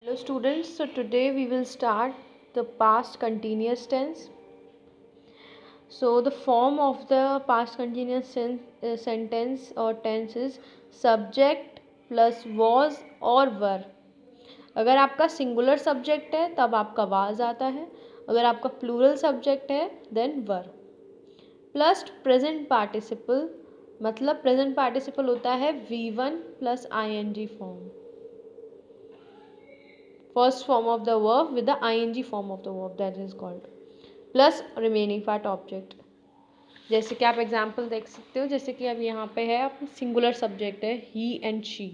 Hello students, so today we will start the past continuous tense. So the form of the past continuous sentence or tense is subject plus was और were. अगर आपका singular subject है तब आपका was आता है, अगर आपका प्लूरल सब्जेक्ट है then were. Plus present participle, मतलब प्रेजेंट पार्टिसिपल होता है V1 plus ing form, first form of the verb with the ing form of the verb, that is called, plus remaining part object. जैसे कि आप example देख सकते हो, जैसे कि अब यहाँ पे है आप सिंगुलर सब्जेक्ट है ही एंड शी,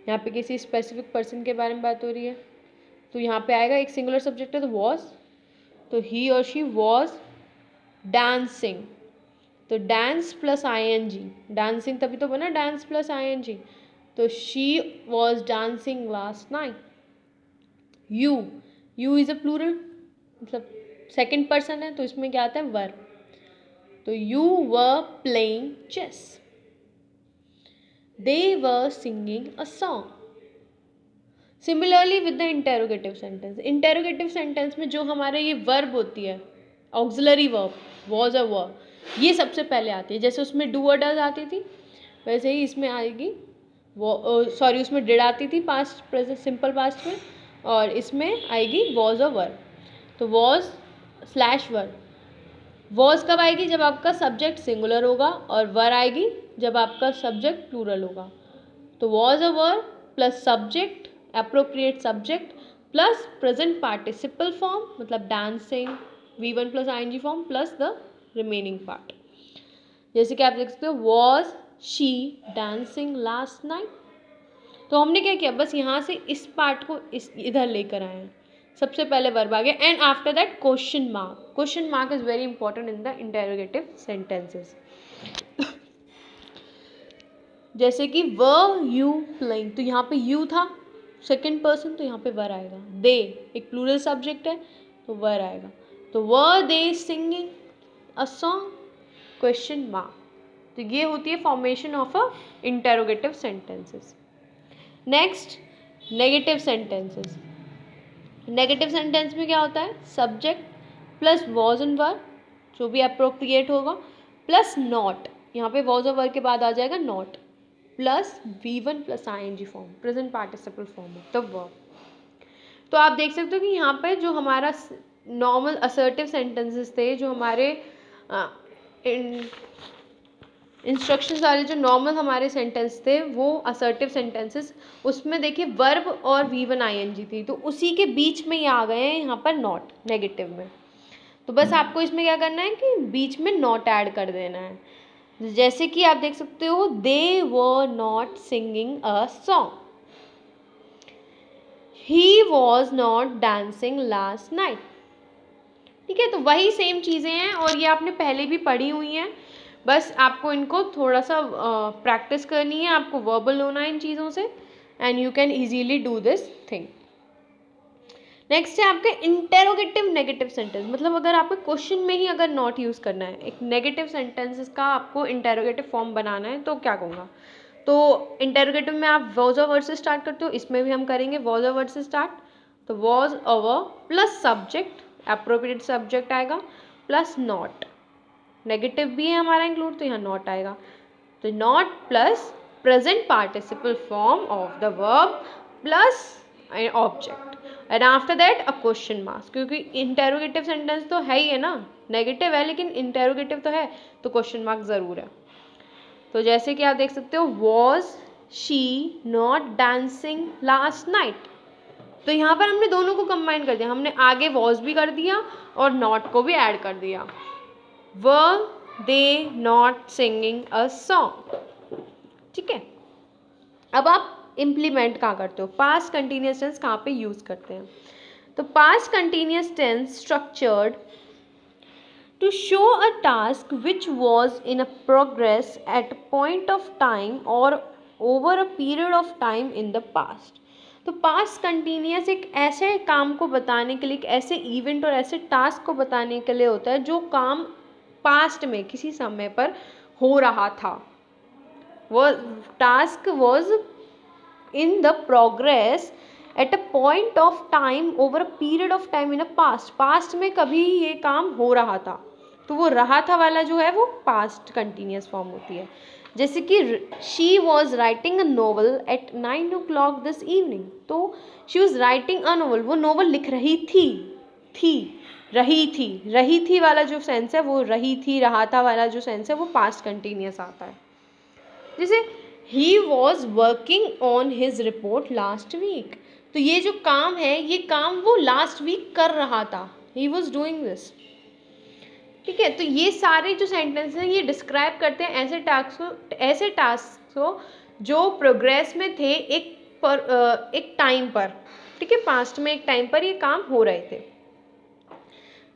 यहाँ पे किसी स्पेसिफिक पर्सन के बारे में बात हो रही है, तो यहाँ पे आएगा एक सिंगुलर सब्जेक्ट है तो वॉज, तो ही और शी वॉज डांसिंग, तो डांस प्लस ing, डांसिंग तभी तो बना डांस प्लस ing, तो she was dancing last night. You is a plural, मतलब सेकंड पर्सन है तो इसमें क्या आता है वर, तो you were playing chess, they were singing a song. Similarly with the interrogative sentence, interrogative sentence में जो हमारे ये वर्ब होती है auxiliary verb was a verb, ये सबसे पहले आती है. जैसे उसमें डू और डज आती थी वैसे ही इसमें आएगी सॉरी उसमें डिड आती थी पास्ट प्रेजेंट सिंपल पास्ट में, और इसमें आएगी वॉज और वर्ब. तो वॉज स्लैश वर्ब, वॉज कब आएगी जब आपका सब्जेक्ट सिंगुलर होगा, और वर आएगी जब आपका सब्जेक्ट प्लूरल होगा. तो was a verb plus subject appropriate subject plus present participle form मतलब dancing V1 plus ing form plus the remaining part. जैसे कि आप देख सकते हो was she dancing last night, तो हमने क्या किया बस यहाँ से इस पार्ट को इधर लेकर आए हैं. सबसे पहले वर्ब आ गया and after that question mark. Question mark is very important in the interrogative sentences. जैसे कि वर यू प्लेइंग, तो यहाँ पे यू था सेकंड पर्सन तो यहाँ पे वर आएगा. दे एक प्लूरल सब्जेक्ट है तो वर आएगा. तो were they singing a song question mark. तो ये होती है formation of a interrogative sentences. Next negative sentences. Negative sentence में क्या होता है subject plus was and were जो भी अप्रोप्रिएट होगा प्लस नॉट, यहाँ पे वॉज और वर के बाद आ जाएगा not, plus V1 plus ing form present participle form of the verb. तो आप देख सकते हो कि यहाँ पे जो हमारा नॉर्मल असर्टिव सेंटेंसेस थे, जो हमारे इंस्ट्रक्शंस वाले जो नॉर्मल हमारे सेंटेंस थे वो असर्टिव सेंटेंसेस, उसमें देखिए वर्ब और V1 ing थी, तो उसी के बीच में ये आ गए हैं यहाँ पर नॉट नेगेटिव में. तो बस आपको इसमें क्या करना है कि बीच में नॉट ऐड कर देना है. जैसे कि आप देख सकते हो they were not singing a song, he was not dancing last night. ठीक है, तो वही सेम चीज़ें हैं और ये आपने पहले भी पढ़ी हुई हैं, बस आपको इनको थोड़ा सा प्रैक्टिस करनी है, आपको वर्बल होना है इन चीज़ों से and you can easily do this thing. Next है आपके इंटेरोगेटिव नेगेटिव सेंटेंस, मतलब अगर आपको क्वेश्चन में ही अगर नॉट यूज़ करना है, एक नेगेटिव सेंटेंसेस का आपको इंटेरोगेटिव फॉर्म बनाना है तो क्या कहूँगा. तो इंटेरोगेटिव में आप वॉज और वर्ड से स्टार्ट करते हो, इसमें भी हम करेंगे वॉज और वर्ड से स्टार्ट. तो वॉज और प्लस सब्जेक्ट एप्रोप्रिएट सब्जेक्ट आएगा प्लस नॉट, नेगेटिव भी है हमारा इंक्लूड तो यहाँ नॉट आएगा. तो not plus present participle form of the verb plus object and after that a question mark, क्योंकि इंटेरोगेटिव सेंटेंस तो है ही है ना, नेगेटिव है लेकिन इंटेरोगेटिव तो है तो क्वेश्चन मार्क ज़रूर है. तो जैसे कि आप देख सकते हो was she not dancing last night, तो यहाँ पर हमने दोनों को कंबाइन कर दिया, हमने आगे वॉज भी कर दिया और नॉट को भी ऐड कर दिया. Were they not singing a song. ठीक है, अब आप इम्प्लीमेंट कहाँ करते हो, पास्ट कंटिन्यूस टेंस कहाँ पे यूज़ करते हैं. तो past continuous tense structured to show a task which was in a progress at a point of time or over a period of time in the past. तो past continuous एक ऐसे काम को बताने के लिए, एक ऐसे इवेंट और ऐसे टास्क को बताने के लिए होता है जो काम पास्ट में किसी समय पर हो रहा था. वो task was in the progress at a point of time over a period of time in a past, past में कभी ये काम हो रहा था, तो वो रहा था वाला जो है वो पास्ट कंटिन्यूस फॉर्म होती है। जैसे कि she was writing a novel at 9 o'clock this evening, तो she was writing a novel, वो नोवेल लिख रही थी रही थी वाला जो सेंस है वो रही थी, रहा था वाला जो सेंस है वो पास्ट कंटिन्यूस आता है। जैसे he was working on his report last week, तो ये जो काम है ये काम वो लास्ट वीक कर रहा था, ही वॉज डूइंग दिस। ठीक है, तो ये सारे जो सेंटेंस हैं ये डिस्क्राइब करते हैं ऐसे टास्क को जो प्रोग्रेस में थे एक टाइम पर। ठीक है, पास्ट में एक टाइम पर ये काम हो रहे थे।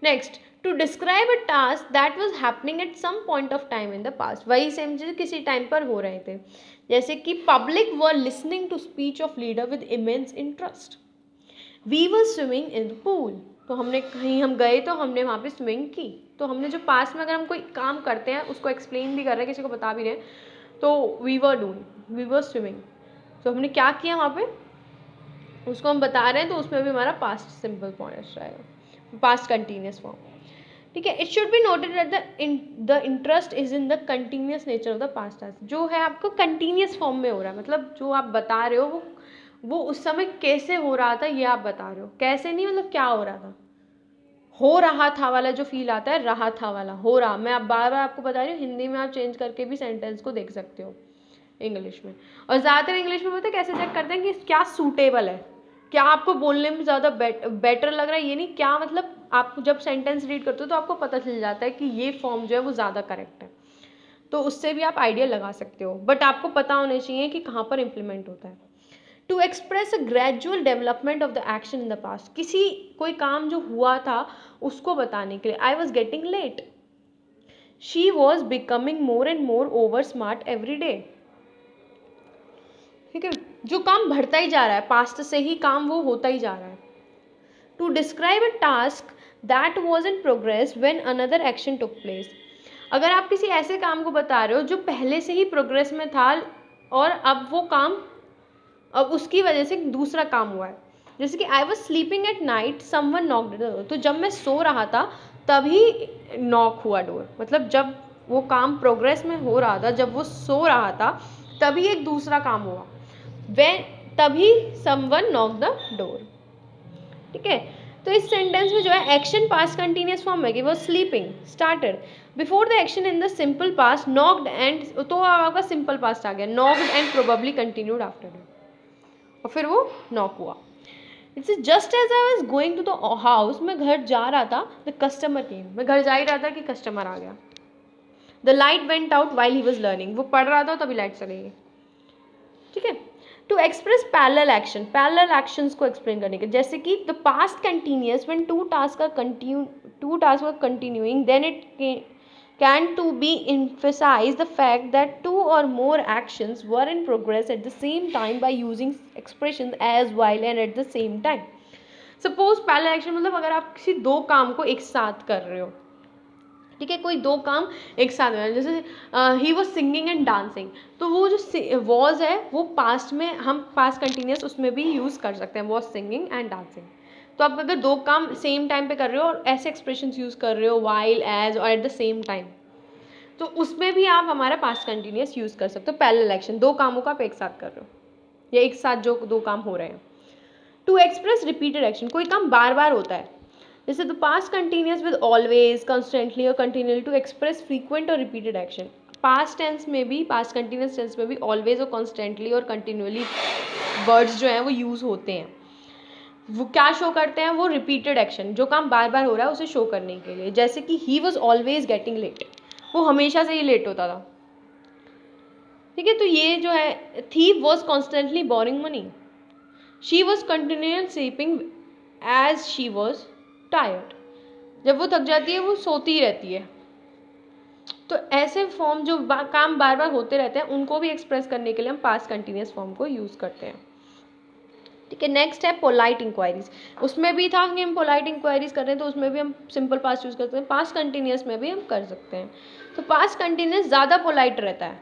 Next, to describe a task that was happening at some point of time in the past, वही सेम चीज़ किसी टाइम पर हो रहे थे। जैसे कि public were listening to speech of leader with immense interest, we were swimming in the pool, तो हमने कहीं हम गए तो हमने वहाँ पे स्विमिंग की। तो हमने जो पास्ट में अगर हम कोई काम करते हैं उसको एक्सप्लेन भी कर रहे हैं, किसी को बता भी रहे हैं, तो वी वर स्विमिंग, तो हमने क्या किया वहाँ पे उसको हम बता रहे हैं, तो उसमें भी हमारा पास्ट सिंपल पॉइंट रहेगा, पास्ट कंटिन्यूस फॉर्म। ठीक है, it should be noted that the interest is in the continuous nature of the past task, जो है आपको कंटिन्यूस फॉर्म में हो रहा है, मतलब जो आप बता रहे हो वो उस समय कैसे हो रहा था ये आप बता रहे हो, कैसे नहीं मतलब क्या हो रहा था, हो रहा था वाला जो फील आता है, रहा था वाला हो रहा, मैं अब बार बार आपको बता रही हूँ, हिंदी में आप चेंज करके भी सेंटेंस को देख सकते हो इंग्लिश में। और ज़्यादातर इंग्लिश में पता है कैसे चेक करते हैं कि क्या सूटेबल है, क्या आपको बोलने में ज़्यादा बेटर लग रहा है, ये नहीं क्या मतलब आप जब सेंटेंस रीड करते हो तो आपको पता चल जाता है कि ये फॉर्म जो है वो ज़्यादा करेक्ट है, तो उससे भी आप आइडिया लगा सकते हो, बट आपको पता होना चाहिए कि कहाँ पर इम्प्लीमेंट होता है। To express a gradual development of the action in the past, किसी कोई काम जो हुआ था उसको बताने के लिए, I was getting late, she was becoming more and more over smart every day. ठीक है, जो काम बढ़ता ही जा रहा है, पास्ट से ही काम वो होता ही जा रहा है। To describe a task that was in progress when another action took place, अगर आप किसी ऐसे काम को बता रहे हो जो पहले से ही प्रोग्रेस में था और अब वो काम अब उसकी वजह से दूसरा काम हुआ है। जैसे कि I was sleeping at night someone knocked the door, तो जब मैं सो रहा था तभी नॉक हुआ डोर, मतलब जब वो काम प्रोग्रेस में हो रहा था, जब वो सो रहा था तभी एक दूसरा काम हुआ, वे तभी समवन नॉक द डोर। ठीक है, तो इस सेंटेंस में जो है एक्शन पास्ट कंटिन्यूस फॉर्म है कि वो sleeping started before the action in the simple past knocked and, तो आपका सिंपल पास्ट आ गया, knocked and probably continued after, और फिर वो नॉक हुआ। It's just as I was going to the house, मैं घर जा रहा था, द कस्टमर केम, मैं घर जा ही रहा था कि कस्टमर आ गया। The light went out while he was learning, वो पढ़ रहा था तभी लाइट चली गई। ठीक है, to express parallel action, parallel actions को एक्सप्लेन करने के, जैसे कि the past continuous when two task are continuing then it can to be emphasize the fact that two or more actions were in progress at the same time by using expressions as while and at the same time. Suppose पहला action मतलब अगर आप किसी दो काम को एक साथ कर रहे हो, ठीक है, कोई दो काम एक साथ में, जैसे he was singing and dancing, तो वो जो वॉज है वो पास्ट में हम पास्ट कंटिन्यूस उसमें भी यूज़ कर सकते हैं, वॉज सिंगिंग एंड डांसिंग। तो आप अगर दो काम सेम टाइम पे कर रहे हो और ऐसे एक्सप्रेशंस यूज़ कर रहे हो वाइल एज और एट द सेम टाइम, तो उसमें भी आप हमारा पास्ट कंटिन्यूस यूज़ कर सकते हो। पैरेलल एक्शन, दो कामों को आप एक साथ कर रहे हो या एक साथ जो दो काम हो रहे हैं। टू एक्सप्रेस रिपीटेड एक्शन, कोई काम बार बार होता है, जैसे the past continuous with always, constantly और कंटिन्यूअली, टू एक्सप्रेस फ्रीक्वेंट और रिपीटेड एक्शन। पास्ट टेंस में भी, पास्ट कंटिन्यूस टेंस में भी ऑलवेज और कॉन्स्टेंटली और कंटिन्यूअली वर्ड्स जो हैं वो यूज़ होते हैं। वो क्या शो करते हैं, वो रिपीटेड एक्शन, जो काम बार बार हो रहा है उसे शो करने के लिए। जैसे कि he was always getting late, वो हमेशा से ही लेट होता था। ठीक है, तो ये जो है thief was constantly boring money, she was continual sleeping as she was tired, जब वो थक जाती है वो सोती ही रहती है। तो ऐसे फॉर्म जो काम बार बार होते रहते हैं उनको भी एक्सप्रेस करने के लिए हम पास्ट कंटिन्यूस फॉर्म को यूज़ करते हैं। ठीक है, नेक्स्ट है पोलाइट इंक्वायरीज, उसमें भी था कि हम पोलाइट इंक्वायरीज कर रहे हैं तो उसमें भी हम सिंपल पास्ट यूज़ करते हैं, पास्ट कंटिन्यूस में भी हम कर सकते हैं। तो पास्ट कंटिन्यूस ज़्यादा पोलाइट रहता है,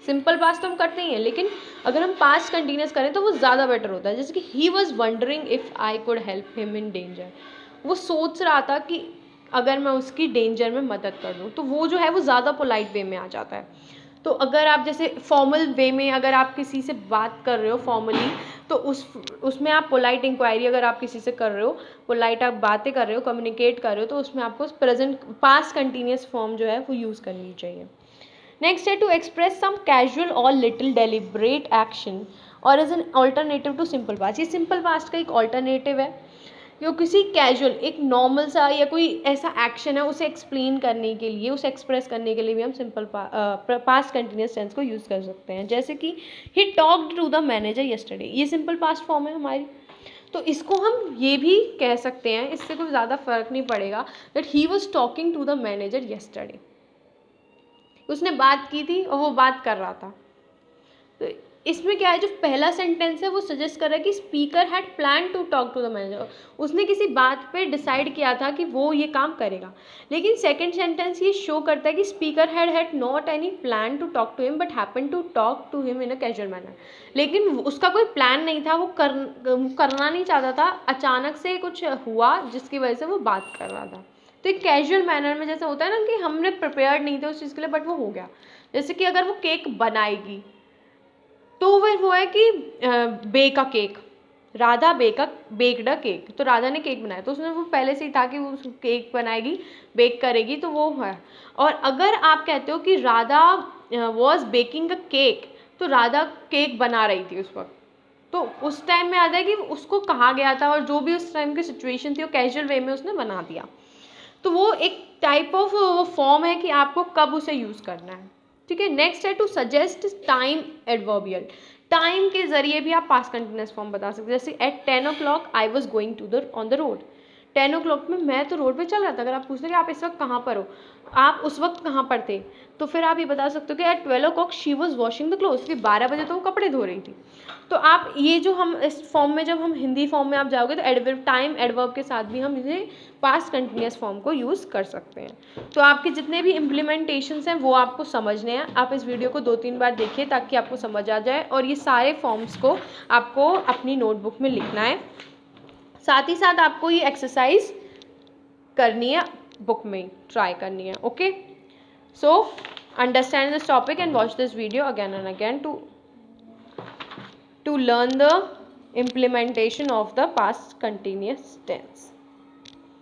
सिंपल पास्ट तो हम करते ही हैं, लेकिन अगर हम पास्ट कंटिन्यूस करें तो वो ज़्यादा बेटर होता है। जैसे कि he was wondering if I could help him in danger, वो सोच रहा था कि अगर मैं उसकी डेंजर में मदद कर दूँ, तो वो जो है वो ज़्यादा पोलाइट वे में आ जाता है। तो अगर आप जैसे फॉर्मल वे में अगर आप किसी से बात कर रहे हो फॉर्मली, तो उसमें आप पोलाइट इंक्वायरी अगर आप किसी से कर रहे हो, पोलाइट आप बातें कर रहे हो, कम्युनिकेट कर रहे हो, तो उसमें आपको प्रेजेंट पास्ट कंटिन्यूस फॉर्म जो है वो यूज़ करनी चाहिए। नेक्स्ट है टू एक्सप्रेस सम कैजुअल और लिटिल डेलिब्रेट एक्शन और as an alternative to simple past. ये सिंपल पास्ट का एक ऑल्टरनेटिव है, जो किसी कैजुअल एक नॉर्मल सा या कोई ऐसा एक्शन है उसे एक्सप्लेन करने के लिए, उसे एक्सप्रेस करने के लिए भी हम सिंपल पास्ट कंटिन्यूस टेंस को यूज़ कर सकते हैं। जैसे कि he talked to the manager yesterday, ये सिंपल पास्ट फॉर्म है हमारी। तो इसको हम ये भी कह सकते हैं, इससे कोई ज़्यादा फर्क नहीं पड़ेगा, that he was talking to the manager yesterday, उसने बात की थी और वो बात कर रहा था। तो इसमें क्या है, जो पहला सेंटेंस है वो सजेस्ट कर रहा है कि speaker had plan to talk to the manager, उसने किसी बात पे डिसाइड किया था कि वो ये काम करेगा। लेकिन सेकंड सेंटेंस ये शो करता है कि speaker had not any plan to talk to him but happen to talk to him in a casual manner, लेकिन उसका कोई प्लान नहीं था, वो करना नहीं चाहता था, अचानक से कुछ हुआ जिसकी वजह से वो बात कर रहा था। तो एक कैजुअल मैनर में जैसे होता है ना कि हमने प्रिपेयर्ड नहीं थे उस चीज़ के लिए बट वो हो गया। जैसे कि अगर वो केक बनाएगी, तो वो है कि bake a cake, Radha baked a cake, तो राधा ने केक बनाया, तो उसने वो पहले से ही था कि वो केक बनाएगी, बेक करेगी, तो वो है। और अगर आप कहते हो कि Radha was baking a cake, तो राधा केक बना रही थी उस वक्त, तो उस टाइम में आता है कि उसको कहा गया था और जो भी उस टाइम की सिचुएशन थी वो कैजुअल वे में उसने बना दिया। तो वो एक टाइप ऑफ फॉर्म है कि आपको कब उसे यूज़ करना है। ठीक है, नेक्स्ट है to suggest time adverbial. Time के जरिए भी आप पास्ट कंटिन्यूस फॉर्म बता सकते हैं। जैसे at 10 o'clock I was going to the on the road, 10 o'clock में मैं तो रोड पे चल रहा था। अगर आप पूछते हैं कि आप इस वक्त कहाँ पर हो, आप उस वक्त कहाँ पर थे, तो फिर आप ये बता सकते हो कि at 12 o'clock she was washing the clothes, कि 12 बजे तो वो कपड़े धो रही थी। तो आप ये जो हम इस फॉर्म में, जब हम हिंदी फॉर्म में आप जाओगे तो एडवर्ब, टाइम एडवर्ब के साथ भी हम इसे पास्ट कंटिन्यूस फॉर्म को यूज़ कर सकते हैं। तो आपके जितने भी इम्प्लीमेंटेशंस हैं वो आपको समझने हैं। आप इस वीडियो को 2-3 बार देखिए ताकि आपको समझ आ जाए, और ये सारे फॉर्म्स को आपको अपनी नोटबुक में लिखना है। साथ ही साथ आपको ये एक्सरसाइज करनी है, बुक में ट्राई करनी है। Okay, so understand this topic and watch this video again and again to learn the implementation of the past continuous tense.